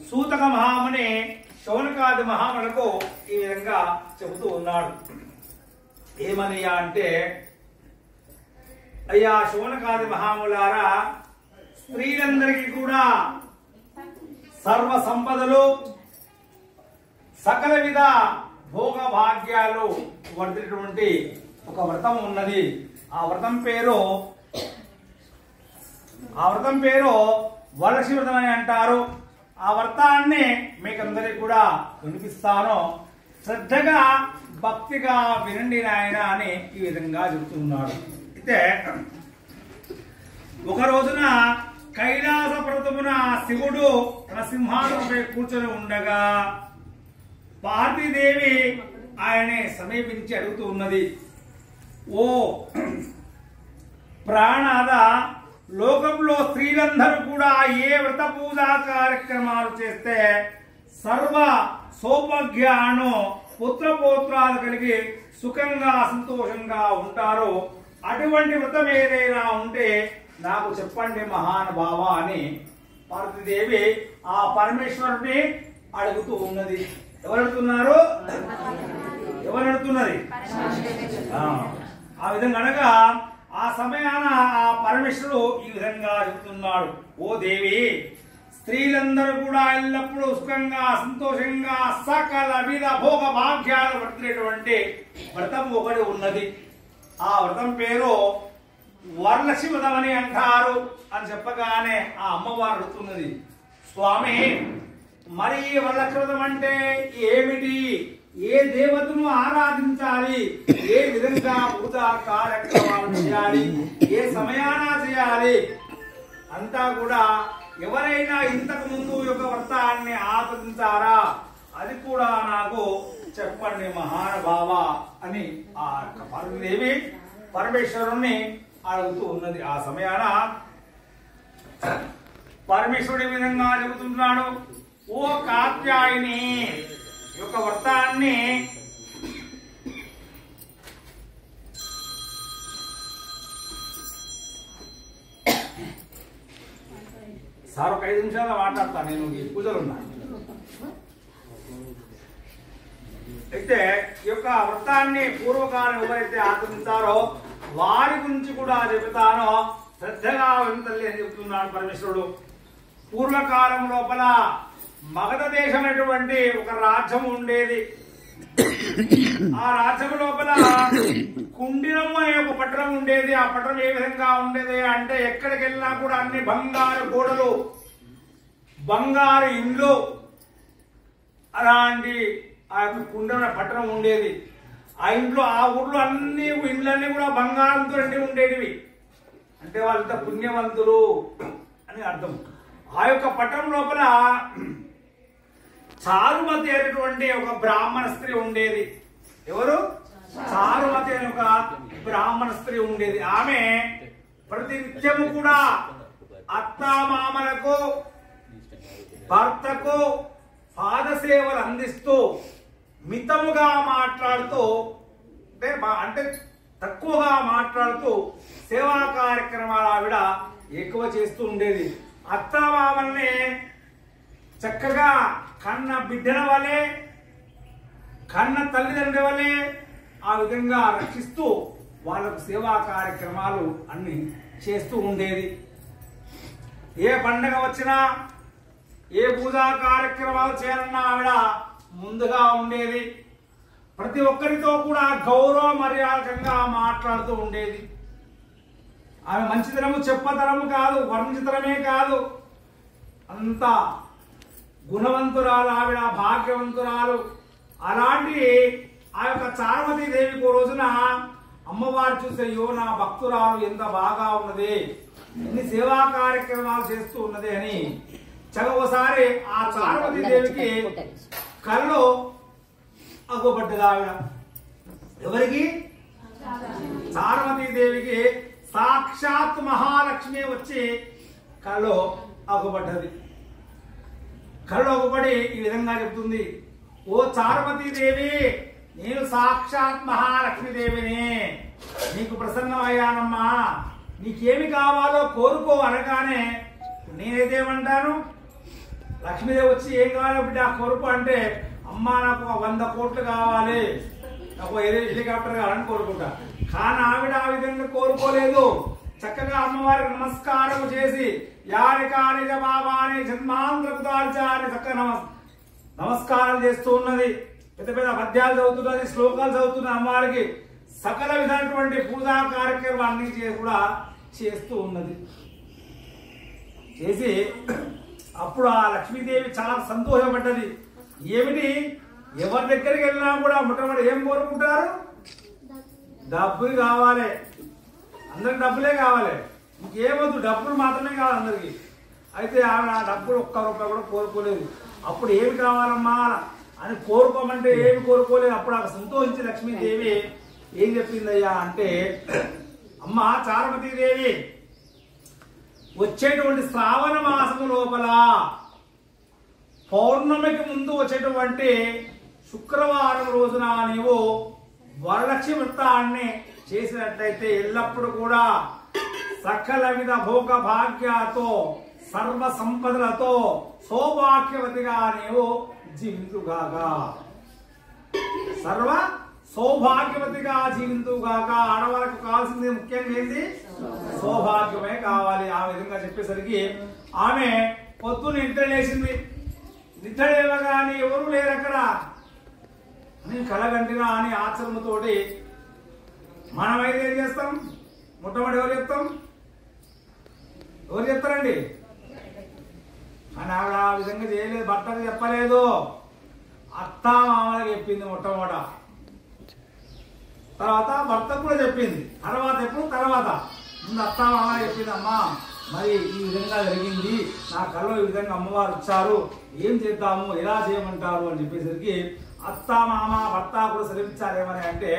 సూతక మహాముని శౌనకాది మహాములకు ఈ విధంగా చెబుతూ ఉన్నాడు. ఏమనయ్యా అంటే, అయ్యా శౌనకాది మహాములారా, స్త్రీలందరికీ కూడా సర్వ సంపదలు సకల విధ భోగ భాగ్యాలు వర్తినటువంటి ఒక వ్రతం ఉన్నది. ఆ వ్రతం పేరు వరలక్ష్మి వ్రతం అని అంటారు. ఆ వ్రతాన్ని మీకందరికి కూడా వినిపిస్తాను, శ్రద్ధగా భక్తిగా వినండి నాయన అని ఈ విధంగా చెబుతున్నాడు. అయితే ఒక రోజున కైలాస పర్వతమున శివుడు తన సింహాసనంపై కూర్చొని ఉండగా పార్వతీదేవి ఆయనే సమీపించి అడుగుతూ ఉన్నది, ఓ ప్రాణాద, లోకంలో స్త్రీలందరూ కూడా ఏ వ్రత పూజా కార్యక్రమాలు చేస్తే సర్వ సౌభాగ్యాను పుత్రపోత్రాలు కలిగి సుఖంగా సంతోషంగా ఉంటారో అటువంటి వ్రతం ఏదైనా ఉంటే నాకు చెప్పండి మహానుభావ అని పార్వతీదేవి ఆ పరమేశ్వరుని అడుగుతూ ఉన్నది. ఎవరు అడుగుతున్నారు? ఎవరు అడుగుతున్నది? ఆ విధంగా అనగా ఆ సమయాన ఆ పరమేశ్వరుడు ఈ విధంగా చెబుతున్నాడు, ఓ దేవి, స్త్రీలందరూ కూడా ఎల్లప్పుడూ సుఖంగా సంతోషంగా సకల విధ భోగ భాగ్యాలు పడుతున్నటువంటి వ్రతం ఒకటి ఉన్నది. ఆ వ్రతం పేరు వరలక్ష్మి వ్రతం అని అంటారు అని చెప్పగానే ఆ అమ్మవారు అడుగుతున్నది, స్వామి, మరి వరలక్ష్మి వ్రతం అంటే ఏమిటి? ఏ దేవతను ఆరాధించాలి? ఏ విధంగా పూజా కార్యక్రమాలు చేయాలి? ఏ సమయాన చేయాలి? అంతా కూడా ఎవరైనా ఇంతకు ముందు యొక్క వ్రతాన్ని ఆచరించారా? అది కూడా నాకు చెప్పండి మహానుభావ అని ఆ పార్వతీదేవి పరమేశ్వరుణ్ణి అడుగుతూ ఉన్నది. ఆ సమయాన పరమేశ్వరుడి విధంగా చెబుతున్నాడు, ఓ కాత్యాయని, యొక్క వ్రతాన్ని సార్ ఒక 5 నిమిషాలు మాట్లాడతాను, నేను ఈ పూజలు ఉన్నా. అయితే ఈ యొక్క వ్రతాన్ని పూర్వకాలం ఎవరైతే ఆచరించారో వారి గురించి కూడా చెబుతానో, శ్రద్ధగా వింతల్లి అని చెబుతున్నాడు పరమేశ్వరుడు. పూర్వకాలం లోపల మగధ దేశం అనేటువంటి ఒక రాజ్యం ఉండేది. ఆ రాజ్యం లోపల కుండినము అనే ఒక పట్టణం ఉండేది. ఆ పట్టణం ఏ విధంగా ఉండేది అంటే, ఎక్కడికి వెళ్ళినా కూడా అన్ని బంగారు గోడలు, బంగారు ఇండ్లు, అలాంటి ఆ యొక్క కుండిన పట్టణం ఉండేది. ఆ ఇంట్లో ఆ ఊర్లో అన్ని ఇండ్లన్నీ కూడా బంగారంతో నిండి ఉండేటివి. అంటే వాళ్ళంతా పుణ్యవంతులు అని అర్థం. ఆ యొక్క పట్టణం లోపల చారుమతి అనేటువంటి ఒక బ్రాహ్మణ స్త్రీ ఉండేది. ఎవరు? చారుమతి అనే ఒక బ్రాహ్మణ స్త్రీ ఉండేది. ఆమె ప్రతి నిత్యము కూడా అత్తామామలకు, భర్తకు పాదసేవలు అందిస్తూ మితముగా మాట్లాడుతూ, అంటే తక్కువగా మాట్లాడుతూ సేవా కార్యక్రమాలు ఆవిడ ఎక్కువ చేస్తూ ఉండేది. అత్తామామల్ని చక్కగా కన్న బిడ్డల వలె, కన్న తల్లిదండ్రుల వలె ఆ విధంగా రక్షిస్తూ వాళ్ళకు సేవా కార్యక్రమాలు అన్ని చేస్తూ ఉండేది. ఏ పండగ వచ్చినా, ఏ పూజా కార్యక్రమాలు చేయాలన్నా ఆవిడ ముందుగా ఉండేది. ప్రతి ఒక్కరితో కూడా గౌరవ మర్యాదకంగా మాట్లాడుతూ ఉండేది. ఆమె మంచితనము చెప్పతరము కాదు, వర్ణించతరమే కాదు, అంత గుణవంతురాలు ఆవిడ, భాగ్యవంతురాలు. అలాంటి ఆ యొక్క చారుమతి దేవికి రోజున అమ్మవారు చూసే, అయ్యో నా భక్తురాలు ఎంత బాగా ఉన్నది, ఎన్ని సేవా కార్యక్రమాలు చేస్తూ ఉన్నది అని ఒకసారి ఆ చారుమతి దేవికి కలలో అగ్గుపడ్డది ఆవిడ. ఎవరికి? చారుమతి దేవికి సాక్షాత్ మహాలక్ష్మి వచ్చి కలలో అగ్గుపడ్డది. కలలో అగ్గుపడి ఈ విధంగా చెప్తుంది, ఓ చారుమతి దేవి, నేను సాక్షాత్ మహాలక్ష్మీదేవిని, నీకు ప్రసన్నమయ్యానమ్మా, నీకేమి కావాలో కోరుకో అనగానే నేనేదేమంటాను, లక్ష్మీదేవి వచ్చి ఏం కావాలి బిడ్డ కోరుకో అంటే, అమ్మ నాకు 100 కోట్లు కావాలి, నాకు హెలికాప్టర్ కావాలని కోరుకుంటా. కానీ ఆవిడ ఆ విధంగా కోరుకోలేదు. చక్కగా అమ్మవారికి నమస్కారం చేసి యాని కాని బాబాని జన్మాంతరకు దాల్చాని చక్కగా నమస్కారం చేస్తూ ఉన్నది. పెద్ద పెద్ద పద్యాలు చదువుతున్నది, శ్లోకాలు చదువుతున్న అమ్మవారికి సకల విధమైనటువంటి పూజా కార్యక్రమాన్ని కూడా చేస్తూ ఉన్నది. చేసి అప్పుడు ఆ లక్ష్మీదేవి చాలా సంతోషపడ్డది. ఏమిటి, ఎవరి దగ్గరికి వెళ్ళినా కూడా మొట్టమొదటి ఏం కోరుకుంటారు? డబ్బులు కావాలి, అందరికి డబ్బులే కావాలి, ఇంకేమొద్దు, డబ్బులు మాత్రమే కావాలి అందరికి. అయితే ఆమె ఆ డబ్బులు ఒక్క రూపాయి కూడా కోరుకోలేదు. అప్పుడు ఏమి కావాలమ్మా అని కోరుకోమంటే ఏమి కోరుకోలేదు. అప్పుడు ఆమె సంతోషించి లక్ష్మీదేవి ఏం చెప్పిందయ్యా అంటే, అమ్మ చారుమతీదేవి, వచ్చేటువంటి శ్రావణ మాసము లోపల పౌర్ణమికి ముందు వచ్చేటువంటి శుక్రవారం రోజున నీవు వరలక్ష్మి వ్రతాన్ని చేసినట్లయితే ఎల్లప్పుడూ కూడా సకల విధ భోగ భాగ్యాలతో సర్వ సంపదలతో సౌభాగ్యవతిగా నీవు జీవించుగాక. సర్వ సౌభాగ్యవతిగా జీవించుగాక. ఆడవాళ్ళకు కావాల్సింది ముఖ్యంగా ఏంటి? సౌభాగ్యమే కావాలి. ఆ విధంగా చెప్పేసరికి ఆమె పొద్దున్న నిద్ర లేచింది. నిద్ర లేవగానే ఎవరు లేరు అక్కడ, నేను కలగంటినా అని ఆచరణతోటి మనమైతే ఏం చేస్తాం? మొట్టమొదటి ఎవరు చెప్తాం? ఎవరు చెప్తారండి? అని ఆవిడ ఆ విధంగా చేయలేదు, భర్తకు చెప్పలేదు, అత్త మామలకు చెప్పింది మొట్టమొదట. తర్వాత భర్తకు కూడా చెప్పింది. తర్వాత ఎప్పుడు? తర్వాత ముందు అత్త మామలకు చెప్పింది. అమ్మా మరి ఈ విధంగా జరిగింది, నా కల్లో ఈ విధంగా అమ్మవారు వచ్చారు, ఏం చేద్దాము, ఎలా చేయమంటారు అని చెప్పేసరికి అత్త మామ భర్త కూడా సెలవిచ్చారేమని అంటే,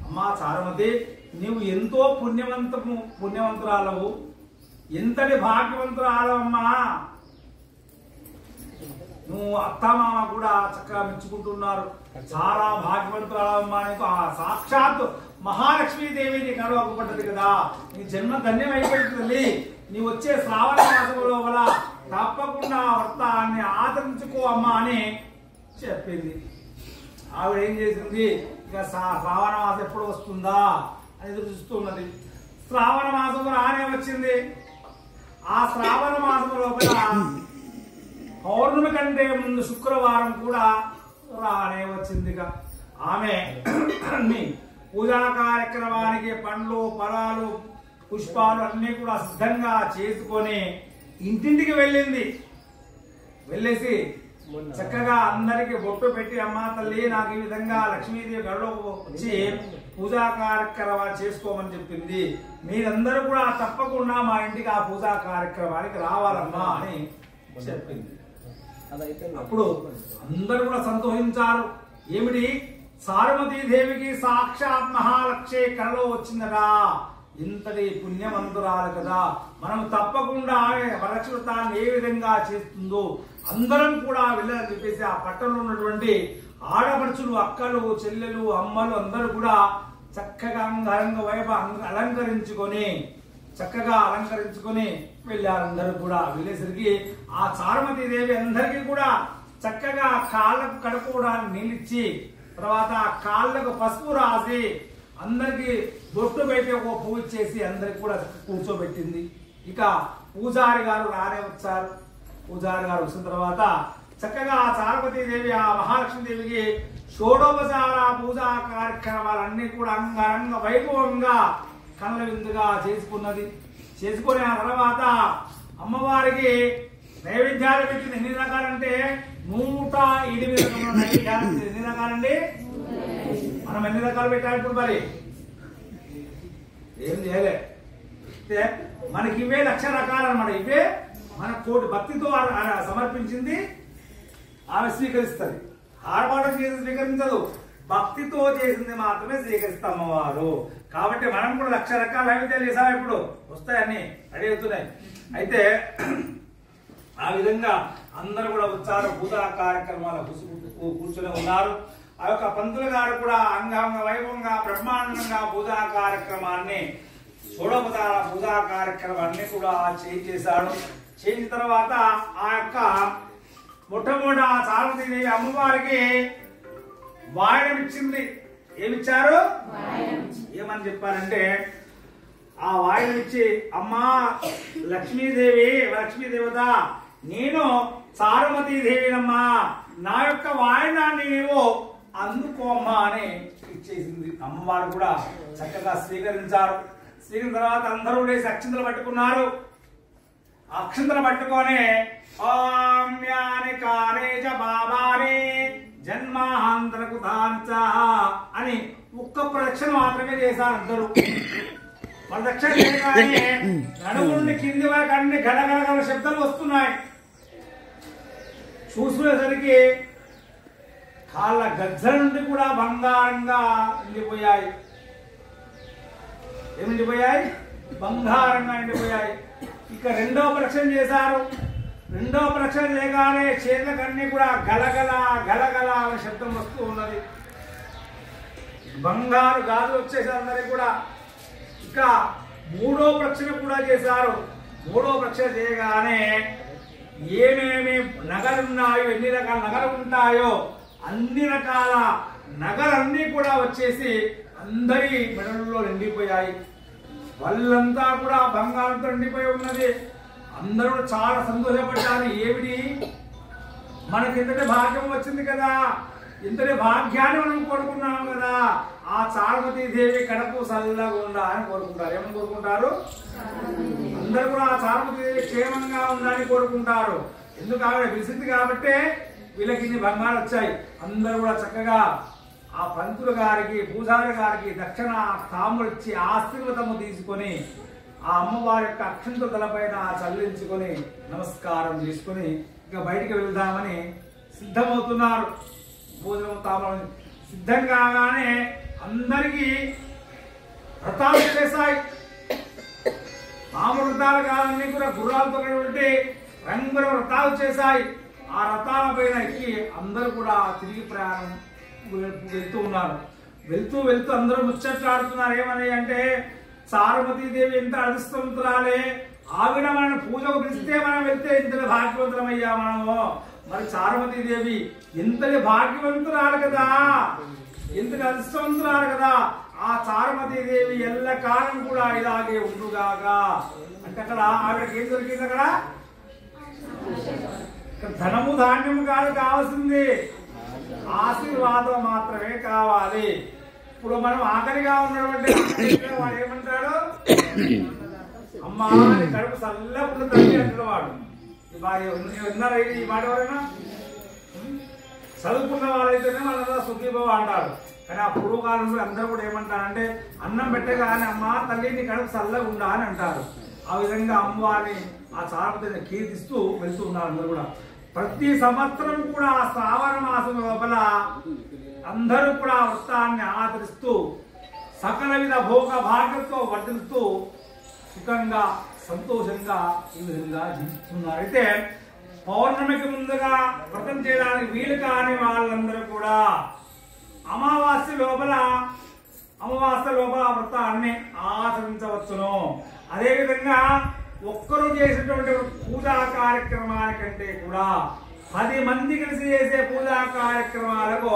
అమ్మా చారుమతి, నీవు ఎంతో పుణ్యవంతురాలవు, ఎంతటి భాగ్యవంతురాలమ్మా, నువ్వు అత్తమామ కూడా చక్కగా మెచ్చుకుంటున్నారు, చాలా భాగ్యవంతురాలమ్మా, నీకు ఆ సాక్షాత్ మహాలక్ష్మీదేవి నీ కడవపడ్డది కదా, నీ జన్మ ధన్యం అయిపోయింది. నీ వచ్చే శ్రావణ మాసంలో వల్ల తప్పకుండా వ్రతాన్ని ఆచరించుకో అమ్మా అని చెప్పింది. ఆవిడ ఏం చేసింది? ఇక శ్రావణ మాసం ఎప్పుడు వస్తుందా అని ఎదురు చూస్తున్నది. శ్రావణ మాసం రానే వచ్చింది. ఆ శ్రావణ మాసం లోపల పౌర్ణమి కంటే ముందు శుక్రవారం కూడా రానే వచ్చింది. ఆమె పూజా కార్యక్రమానికి పండ్లు ఫలాలు పుష్పాలు అన్ని కూడా సిద్ధంగా చేసుకొని ఇంటింటికి వెళ్ళింది. వెళ్ళేసి చక్కగా అందరికి బొట్టు పెట్టి, అమ్మా తల్లి నాకు ఈ విధంగా లక్ష్మీదేవి గడలోకి వచ్చి పూజా కార్యక్రమాలు చేసుకోమని చెప్పింది, మీరందరూ కూడా తప్పకుండా మా ఇంటికి ఆ పూజా కార్యక్రమానికి రావాలమ్మా అని చెప్పింది. అప్పుడు అందరూ కూడా సంతోషించారు. ఏమిటి, చారుమతీదేవికి సాక్షాత్ మహాలక్ష్మి కళలో వచ్చిందరా, ఇంతటి పుణ్యవంతురాలు కదా, మనం తప్పకుండా వరలక్ష్మి వ్రతాన్ని ఏ విధంగా చేస్తుందో అందరం కూడా వెళ్ళాలని చెప్పేసి ఆ పట్టణంలో ఉన్నటువంటి ఆడపడుచులు, అక్కలు, చెల్లెలు, అమ్మలు అందరూ కూడా చక్కగా అంగరంగ వైభ అలంకరించుకొని వెళ్ళారు. అందరూ కూడా వెళ్ళేసరికి ఆ చారుమతీదేవి అందరికీ కూడా చక్కగా కాళ్ళకు కడుక్కోవడానికి నీళ్ళిచ్చి, తర్వాత కాళ్ళకు పసుపు రాసి అందరికి బొట్టు పెట్టి ఒక పువ్వు ఇచ్చేసి అందరికి కూడా కూర్చోబెట్టింది. ఇక పూజారి గారు రానే వచ్చారు. పూజారి గారు వచ్చిన తర్వాత చక్కగా ఆ చారుమతీదేవి ఆ మహాలక్ష్మీదేవికి షోడోపచార పూజా కార్యక్రమాలన్నీ కూడా అంగరంగ వైభవంగా కళ్ళ విందుగా చేసుకున్నది. చేసుకుని ఆ తర్వాత అమ్మవారికి నైవేద్యాలు పెట్టింది. ఎన్ని రకాలంటే 108 రకముల నైవేద్యాలు. ఎన్ని రకాలండి? మనం ఎన్ని రకాలు పెట్టాలి ఇప్పుడు? మరి ఏం చేయలే, మనకి ఇవే 1,00,000 రకాలు అనమాట. ఇవే మన కోటి భక్తితో సమర్పించింది ఆమె స్వీకరిస్తుంది. ఆడపాటు చేసి స్వీకరించదు, భక్తితో చేసింది మాత్రమే స్వీకరిస్తాం అమ్మవారు. కాబట్టి మనం కూడా 1,00,000 రకాల నైవేద్యాలు చేసాం. ఇప్పుడు వస్తాయని రెడీ అవుతున్నాయి. అయితే ఆ విధంగా అందరూ కూడా వచ్చారు, పూజా కార్యక్రమాలు కూర్చొని ఉన్నారు. ఆ యొక్క పంతులు గారు కూడా అంగంగ వైభవంగా బ్రహ్మాండంగా పూజా కార్యక్రమాన్ని షోడోపచార పూజా కార్యక్రమాన్ని కూడా చేశాడు. చేసిన తర్వాత ఆ యొక్క మొట్టమొదట ఆ చారుమతీదేవి అమ్మవారికి వాయనం ఇచ్చింది. ఏమిచ్చారు? ఏమని చెప్పారంటే ఆ వాయనం ఇచ్చి, అమ్మా లక్ష్మీదేవి, లక్ష్మీ దేవత, నేను చారుమతీదేవినమ్మా, నా యొక్క వాయనాన్ని నీవు అందుకోమ్మా అని ఇచ్చేసింది. అమ్మవారు కూడా చక్కగా స్వీకరించారు. స్వీకరించిన తర్వాత అందరూ లేసి అక్షింతలు పట్టుకున్నారు. అక్షింతలు పట్టుకొని ఓమ్యాని కానేజ బాబాని జన్మాంతరకు తాంచ అని ఒక్క ప్రదక్షిణ మాత్రమే చేశారు అందరూ. ప్రదక్షిణ చేయగానే నడుము నుండి కింది వరకు అన్ని గడగడగల శబ్దాలు వస్తున్నాయి. చూసుకునేసరికి కాళ్ళ గజ్జల నుండి కూడా బంగారంగా నిండిపోయాయి. ఏమి నిండిపోయాయి? బంగారంగా నిండిపోయాయి. ఇక రెండవ ప్రదక్షిణ చేశారు. రెండవ ప్రదక్షిణ చేయగానే చేతులకన్నీ కూడా గలగల గలగల అనే శబ్దం వస్తూ ఉన్నది. బంగారు గాజులు వచ్చేసారు అందరికి కూడా. ఇక మూడో ప్రదక్షిణ కూడా చేశారు. మూడో ప్రదక్షిణ చేయగానే ఏమేమి నగలున్నాయో, ఎన్ని రకాల నగలు ఉంటాయో అన్ని రకాల నగలన్నీ కూడా వచ్చేసి అందరి మెడల్లో నిండిపోయాయి. వాళ్ళంతా కూడా బంగారంతో నిండిపోయి ఉన్నది. అందరూ చాలా సంతోషపడ్డారు. ఏమిటి, మనకి ఇంతటి భాగ్యం వచ్చింది కదా, ఇంతటి భాగ్యాన్ని మనం కోరుకున్నాం కదా, ఆ చారుమతీదేవి కడపు చల్లగా ఉందా అని కోరుకుంటారు. ఏమని కోరుకుంటారు? అందరూ కూడా ఆ చారుమతీదేవి క్షేమంగా ఉందని కోరుకుంటారు. ఎందుకు ఆవిడ పిలిచింది కాబట్టే వీళ్ళకి ఇన్ని బంగారు వచ్చాయి. అందరూ కూడా చక్కగా ఆ పంతులు గారికి, పూజారి గారికి దక్షిణ తాములు ఇచ్చి ఆశీర్వాదము తీసుకొని ఆ అమ్మవారి యొక్క అక్షంత తలపైన చల్లించుకొని నమస్కారం చేసుకుని ఇక బయటికి వెళ్దామని సిద్ధమవుతున్నారు. భోజనం తాములు సిద్ధం కాగానే అందరికీ వ్రతాలు వచ్చేసాయి. మామూలు వ్రతాలు కాదన్నీ కూడా గుర్రాలతో ఉంటే రంగుల వ్రతాలు వచ్చేసాయి. ఆ రథాల పైన ఎక్కి అందరూ కూడా తిరిగి ప్రయాణం వెళ్తూ ఉన్నారు. వెళ్తూ వెళ్తూ అందరూ ముచ్చట్లాడుతున్నారు. ఏమని అంటే, చారుమతీదేవి ఎంత అదృష్టవంతురాలే, ఆవిడ మన పూజకు పిలిస్తే మనం వెళ్తే ఇంతటి భాగ్యవంతులమయ్యా మనము. మరి చారుమతీదేవి ఎంతటి భాగ్యవంతురాలు కదా, ఎంతటి అదృష్టవంతురాలు కదా. ఆ చారుమతీదేవి ఎల్లకాలం కూడా ఇలాగే ఉండుగాగా అంటే అక్కడ ఆవిడకి ఏం దొరికింది? అక్కడ ధనము ధాన్యము కాదు కావాల్సింది, ఆశీర్వాదం మాత్రమే కావాలి. ఇప్పుడు మనం ఆఖరిగా ఉన్నటువంటి వాడు ఏమంటాడు? అమ్మా కడుపు చల్లకుండా తల్లి అంటాడు వాడు. విన్నారా ఈ మాట? ఎవరైనా చదువుకున్న వాళ్ళైతేనే వాళ్ళంతా సుఖీభవ అంటారు. కానీ ఆ పూర్వకాలంలో అందరూ కూడా ఏమంటారంటే, అన్నం పెట్టగానే అమ్మా తల్లి నీ కడుపు చల్లగా ఉండా అని అంటారు. ఆ విధంగా అమ్మవారిని ఆ చారుమతిని కీర్తిస్తూ వెళ్తూ ఉన్నారు అందరూ కూడా. ప్రతి సంవత్సరం కూడా శ్రావణ మాసం లోపల అందరూ కూడా వృత్తాన్ని ఆదరిస్తూ సకల విధ భోగ భాగ్యంతో వర్ధిల్లుతూ సుఖంగా సంతోషంగా ఈ విధంగా జీవిస్తున్నారు. అయితే పౌర్ణమికి ముందుగా వ్రతం చేయడానికి వీలు కాని వాళ్ళందరూ కూడా అమావాస్య లోపల వ్రతాన్ని ఆచరించవచ్చును. అదేవిధంగా ఒక్కరు చేసినటువంటి పూజా కార్యక్రమానికంటే కూడా 10 మంది కలిసి చేసే పూజా కార్యక్రమాలకు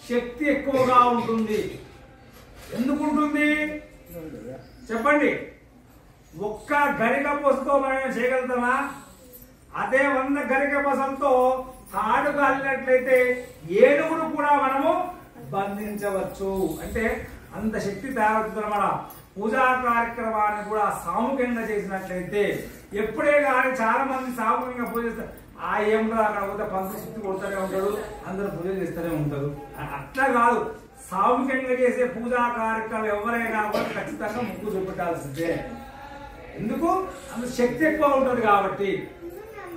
శక్తి ఎక్కువగా ఉంటుంది. ఎందుకు ఉంటుంది చెప్పండి? ఒక్క గరిక పొసతో మనం చేయగలుగుతామా? అదే 100 గరిక పొసలతో తాడు కాలినట్లయితే 7గురు కూడా మనము బంధించవచ్చు. అంటే అంత శక్తి తయారవుతుంది అన్నమాట. పూజా కార్యక్రమాన్ని కూడా సామూహికంగా చేసినట్లయితే, ఎప్పుడే కానీ చాలా మంది సామూహికంగా పూజ చేస్తారు. ఆ ఏమో అక్కడ పోతే పంతులు శక్తి కొడుతూనే ఉంటాడు, అందరూ పూజ చేస్తూనే ఉంటారు. అట్లా కాదు, సామూహికంగా చేసే పూజా కార్యక్రమాలు ఎవరైనా కూడా ఖచ్చితంగా ముక్కు చూపెట్టాల్సిందే. ఎందుకు? అందులో శక్తి ఎక్కువ ఉంటుంది కాబట్టి.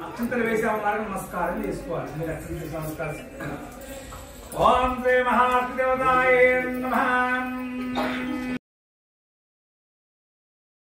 అక్షంతలు వేసే ఉన్నారు, నమస్కారం చేసుకోవాలి. మీరు అక్షంతలు నమస్కారం. ఓం శ్రీ మహాదేవతాయ నమః.